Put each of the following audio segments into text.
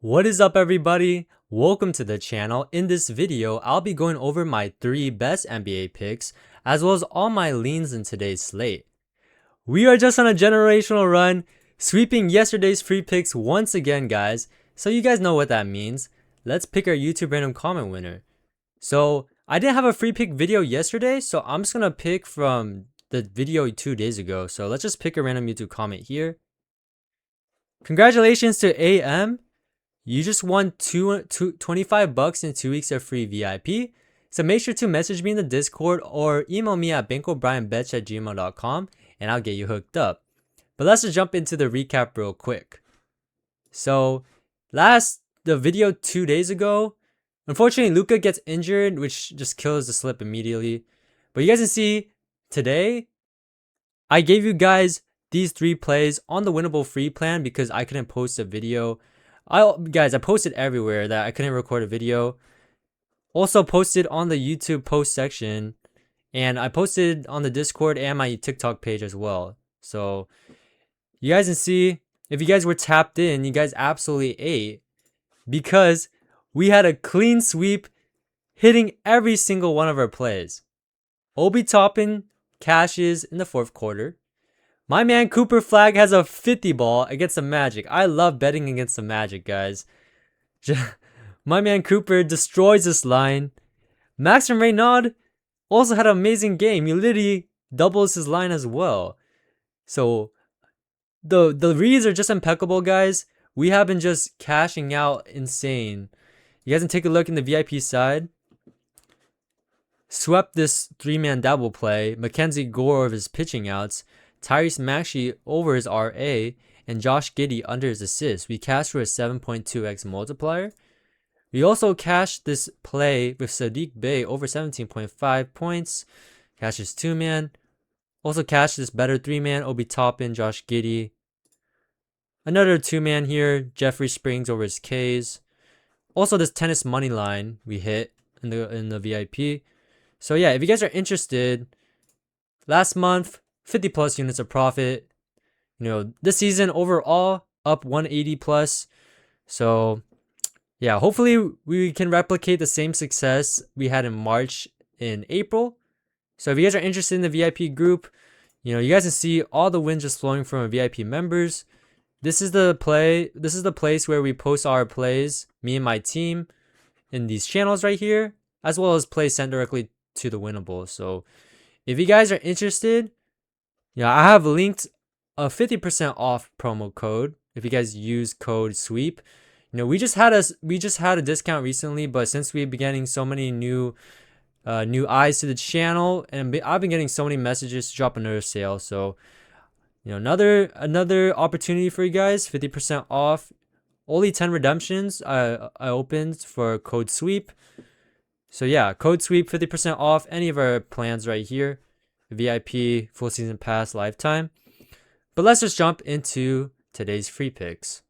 What is up, everybody? Welcome to the channel. In this video, I'll be going over my 3 best NBA picks, as well as all my leans in today's slate. We are just on a generational run, sweeping yesterday's free picks once again, guys. So you guys know what that means. Let's pick our YouTube random comment winner. So I didn't have a free pick video yesterday, so I'm just gonna pick from the video 2 days ago. So let's just pick a random YouTube comment here. Congratulations to AM. You just won $25 and 2 weeks of free VIP. So make sure to message me in the Discord or email me at bankrollbrianbets@gmail.com and I'll get you hooked up. But let's just jump into the recap real quick. So the video 2 days ago, unfortunately Luka gets injured, which just kills the slip immediately. But you guys can see today, I gave you guys these 3 plays on the winnable free plan because I couldn't post a video. I posted everywhere that I couldn't record a video. Also posted on the YouTube post section, and I posted on the Discord and my TikTok page as well. So you guys can see, if you guys were tapped in, you guys absolutely ate because we had a clean sweep hitting every single one of our plays. Obi Toppin cashes in the 4th quarter. My man Cooper Flag has a 50 ball against the Magic. I love betting against the Magic, guys. My man Cooper destroys this line. Maxim Reynaud also had an amazing game. He literally doubles his line as well. So the reads are just impeccable, guys. We have been just cashing out insane. You guys can take a look in the VIP side. Swept this 3-man double play. Mackenzie Gore of his pitching outs. Tyrese Maxey over his RA, and Josh Giddey under his assist. We cashed for a 7.2x multiplier. We also cashed this play with Sadiq Bey over 17.5 points. Cashes 2-man. Also cashed this better 3-man, Obi Toppin, Josh Giddey. Another 2-man here, Jeffrey Springs over his Ks. Also this tennis money line we hit in the VIP. So yeah, if you guys are interested, last month 50 plus units of profit. This season overall up 180 plus. So yeah, hopefully we can replicate the same success we had in March in April. So if you guys are interested in the VIP group, you guys can see all the wins just flowing from our VIP members. This is the place where we post our plays, me and my team, in these channels right here, as well as plays sent directly to the winnable. So if you guys are interested, I have linked a 50% off promo code if you guys use code SWEEP. We just had a discount recently, but since we've been getting so many new eyes to the channel, and I've been getting so many messages to drop another sale. So another opportunity for you guys, 50% off. Only 10 redemptions I opened for code SWEEP. So yeah, code SWEEP, 50% off any of our plans right here. VIP, full season pass, lifetime. But let's just jump into today's free picks.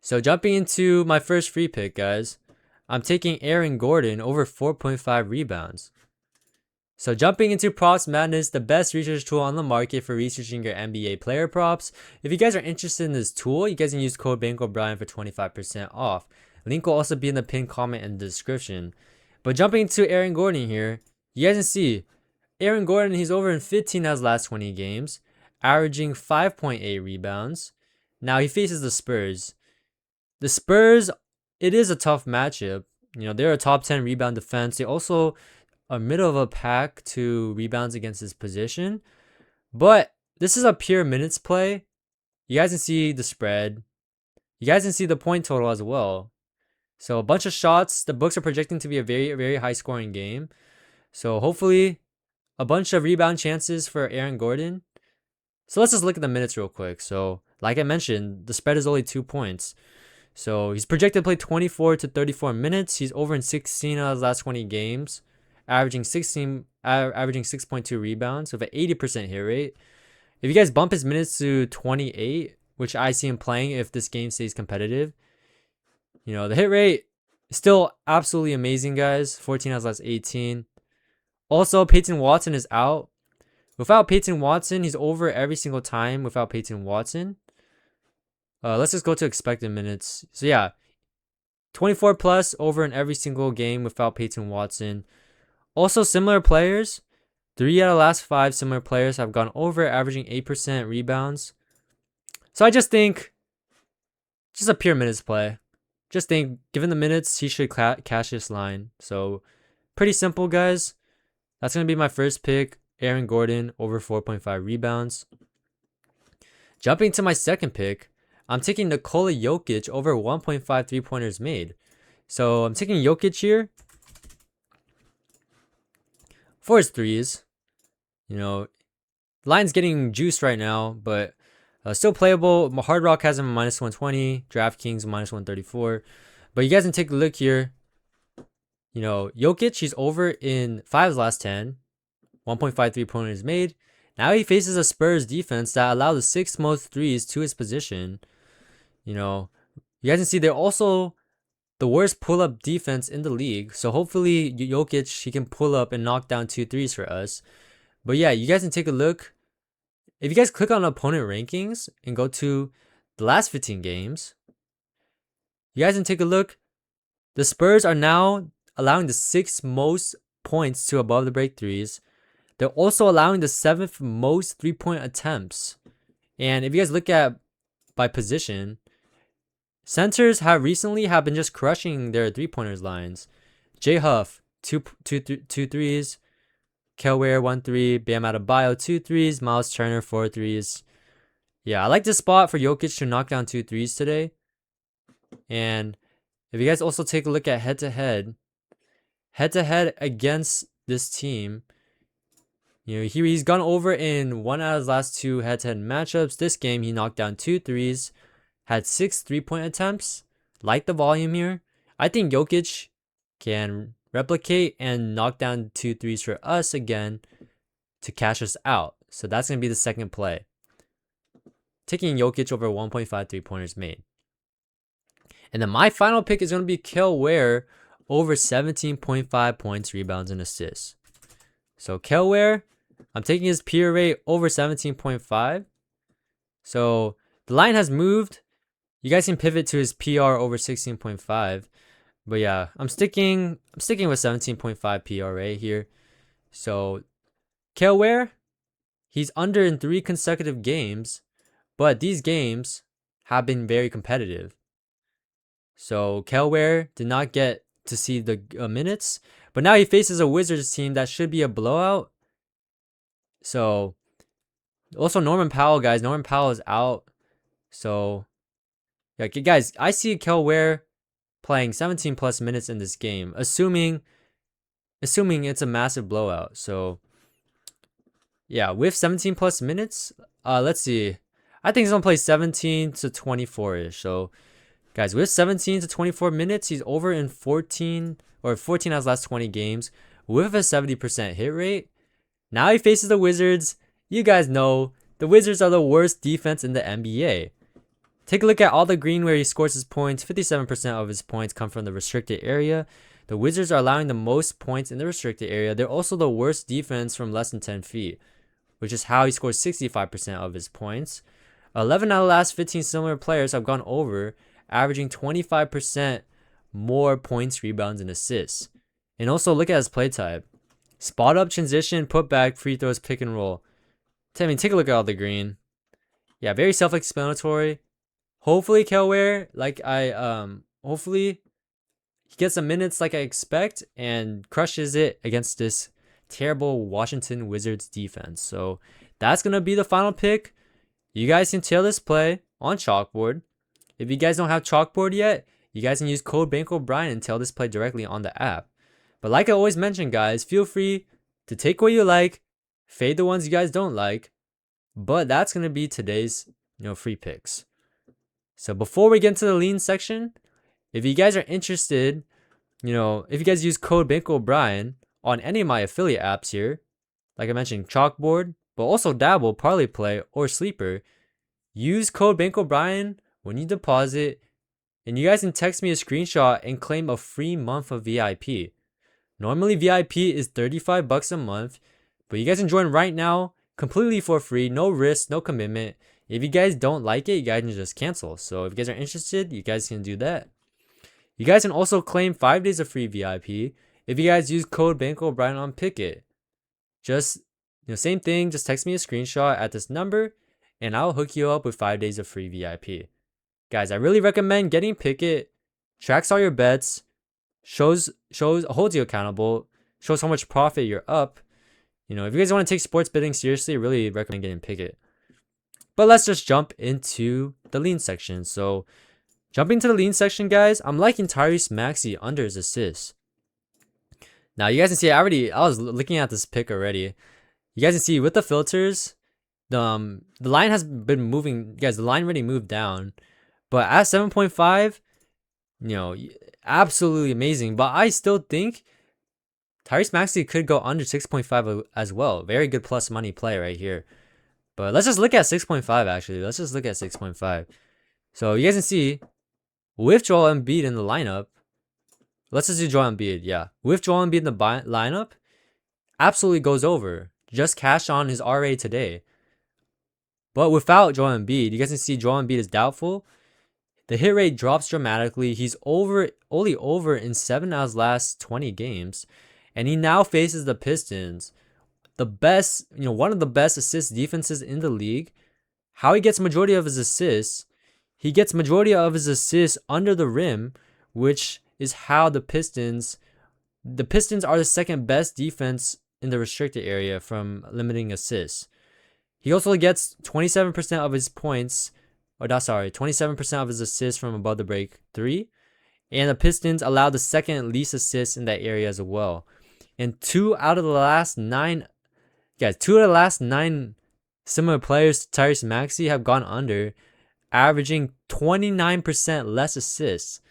So jumping into my first free pick, guys, I'm taking Aaron Gordon over 4.5 rebounds. So jumping into Props Madness, the best research tool on the market for researching your NBA player props. If you guys are interested in this tool, you guys can use code BankrollBrian for 25% off. Link will also be in the pinned comment and the description. But jumping into Aaron Gordon here, you guys can see Aaron Gordon, he's over in 15 out of his last 20 games, averaging 5.8 rebounds. Now he faces the Spurs. The Spurs, it is a tough matchup. They're a top 10 rebound defense. They also are middle of a pack to rebounds against his position. But this is a pure minutes play. You guys can see the spread. You guys can see the point total as well. So a bunch of shots. The books are projecting to be a very, very high scoring game. So hopefully a bunch of rebound chances for Aaron Gordon. So let's just look at the minutes real quick. So like I mentioned, the spread is only 2 points. So he's projected to play 24 to 34 minutes. He's over in 16 out of his last 20 games, averaging 6.2 rebounds with an 80% hit rate. If you guys bump his minutes to 28, which I see him playing if this game stays competitive, the hit rate is still absolutely amazing, guys. 14 out of his last 18. Also, Peyton Watson is out. Without Peyton Watson, he's over every single time without Peyton Watson. Let's just go to expected minutes. So yeah, 24 plus over in every single game without Peyton Watson. Also, similar players. 3 out of the last 5 similar players have gone over, averaging 8% rebounds. So I just think, just a pure minutes play. Just think, given the minutes, he should cash this line. So pretty simple, guys. That's going to be my first pick. Aaron Gordon over 4.5 rebounds. Jumping to my second pick, I'm taking Nikola Jokic over 1.5 3-pointers made. So I'm taking Jokic here for his threes. You know, line's getting juiced right now, but still playable. Hard Rock has him minus 120. DraftKings minus 134. But you guys can take a look here. You know, Jokic, he's over in 5 of the last 10. 1.5 3-pointers made. Now he faces a Spurs defense that allowed the 6th most threes to his position. You know, you guys can see they're also the worst pull-up defense in the league. So hopefully Jokic, he can pull up and knock down 2 threes for us. But yeah, you guys can take a look. If you guys click on opponent rankings and go to the last 15 games, you guys can take a look. The Spurs are now allowing the 6th most points to above the break threes. They're also allowing the 7th most 3-point attempts. And if you guys look at by position, centers have recently been just crushing their 3-pointers lines. J Huff, 2 threes. Kel Ware, 1 3. Bam Adebayo, 2 threes. Miles Turner, 4 threes. Yeah, I like this spot for Jokic to knock down 2 threes today. And if you guys also take a look at head-to-head against this team, you know, he's gone over in 1 out of his last 2 head-to-head matchups. This game, he knocked down 2 threes, had 6 3-point attempts. Like the volume here. I think Jokic can replicate and knock down 2 threes for us again to cash us out. So that's going to be the second play. Taking Jokic over 1.5 3-pointers made. And then my final pick is going to be Kel Ware over 17.5 points, rebounds, and assists. So Kel Ware, I'm taking his PER rate over 17.5. So the line has moved. You guys can pivot to his PR over 16.5. But yeah, I'm sticking with 17.5 PRA here. So Kel Ware, he's under in 3 consecutive games, but these games have been very competitive. So Kel Ware did not get to see the minutes, but now he faces a Wizards team that should be a blowout. So also Norman Powell, guys. Norman Powell is out. So yeah, guys, I see Kel Ware playing 17 plus minutes in this game, assuming it's a massive blowout. So yeah, with 17 plus minutes, let's see. I think he's gonna play 17 to 24-ish. So guys, with 17 to 24 minutes, he's over in 14 out of his last 20 games with a 70% hit rate. Now he faces the Wizards. You guys know the Wizards are the worst defense in the NBA. Take a look at all the green where he scores his points. 57% of his points come from the restricted area. The Wizards are allowing the most points in the restricted area. They're also the worst defense from less than 10 feet, which is how he scores 65% of his points. 11 out of the last 15 similar players have gone over, averaging 25% more points, rebounds, and assists. And also look at his play type. Spot up, transition, put back, free throws, pick and roll. Take a look at all the green. Yeah, very self-explanatory. Hopefully Kel Ware, hopefully he gets some minutes like I expect and crushes it against this terrible Washington Wizards defense. So that's going to be the final pick. You guys can tail this play on Chalkboard. If you guys don't have Chalkboard yet, you guys can use code BankrollBrian and tail this play directly on the app. But like I always mention, guys, feel free to take what you like, fade the ones you guys don't like. But that's going to be today's, free picks. So before we get into the lean section, if you guys are interested, if you guys use code BankrollBrian on any of my affiliate apps here, like I mentioned, Chalkboard, but also Dabble, Parlay Play, or Sleeper, use code BankrollBrian when you deposit, and you guys can text me a screenshot and claim a free month of VIP. Normally VIP is $35 a month, but you guys can join right now completely for free, no risk, no commitment. If you guys don't like it, you guys can just cancel. So if you guys are interested, you guys can do that. You guys can also claim 5 days of free VIP if you guys use code bankroll Brian on Picket. Just same thing, just text me a screenshot at this number and I'll hook you up with 5 days of free VIP. Guys, I really recommend getting Picket. Tracks all your bets, holds you accountable, shows how much profit you're up. If you guys want to take sports betting seriously, I really recommend getting Picket. But let's just jump into the lean section. So jumping to the lean section, guys, I'm liking Tyrese Maxey under his assists. Now you guys can see I was looking at this pick already. You guys can see with the filters, the line has been moving. Guys, the line already moved down, but at 7.5, absolutely amazing. But I still think Tyrese Maxey could go under 6.5 as well. Very good plus money play right here. But let's just look at 6.5 actually. Let's just look at 6.5. So you guys can see with Joel Embiid in the lineup. Let's just do Joel Embiid. Yeah, with Joel Embiid in the lineup, absolutely goes over. Just cashed on his RA today. But without Joel Embiid, you guys can see Joel Embiid is doubtful. The hit rate drops dramatically. He's only over in 7 out of his last 20 games. And he now faces the Pistons. The best, one of the best assist defenses in the league. How he gets majority of his assists, he gets majority of his assists under the rim, which is how the Pistons are the second best defense in the restricted area from limiting assists. He also gets 27% of his points, 27% of his assists from above the break 3. And the Pistons allow the second least assists in that area as well. And 2 out of the last 9 similar players to Tyrese Maxey have gone under, averaging 29% less assists.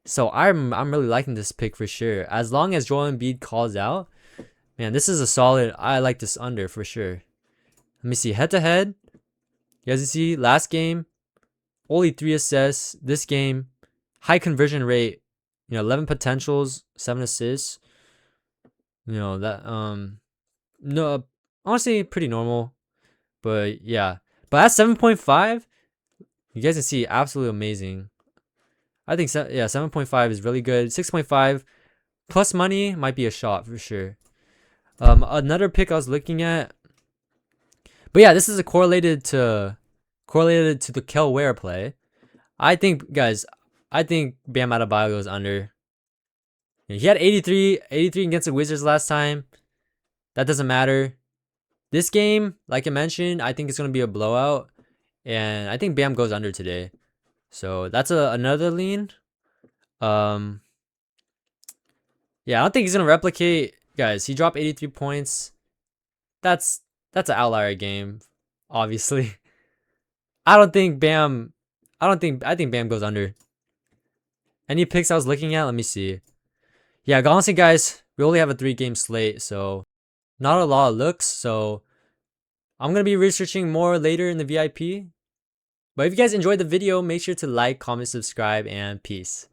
So I'm really liking this pick for sure. As long as Joel Embiid calls out, man, this is a solid. I like this under for sure. Let me see head to head. You guys can see last game, only 3 assists. This game, high conversion rate. 11 potentials, 7 assists. No, honestly pretty normal. But yeah, but at 7.5, you guys can see absolutely amazing. I think 7.5 is really good. 6.5 plus money might be a shot for sure. Another pick I was looking at, but yeah, this is correlated to the Kel Ware play. I think Bam Adebayo goes under. He had 83 against the Wizards last time. That doesn't matter. This game, like I mentioned, I think it's gonna be a blowout, and I think Bam goes under today. So that's another lean. Yeah, I don't think he's gonna replicate. Guys, he dropped 83 points. That's an outlier game, obviously. I think Bam goes under. Any picks I was looking at? Let me see. Yeah, honestly, guys, we only have a 3-game slate, so not a lot of looks. So I'm gonna be researching more later in the VIP. But if you guys enjoyed the video, make sure to like, comment, subscribe, and peace.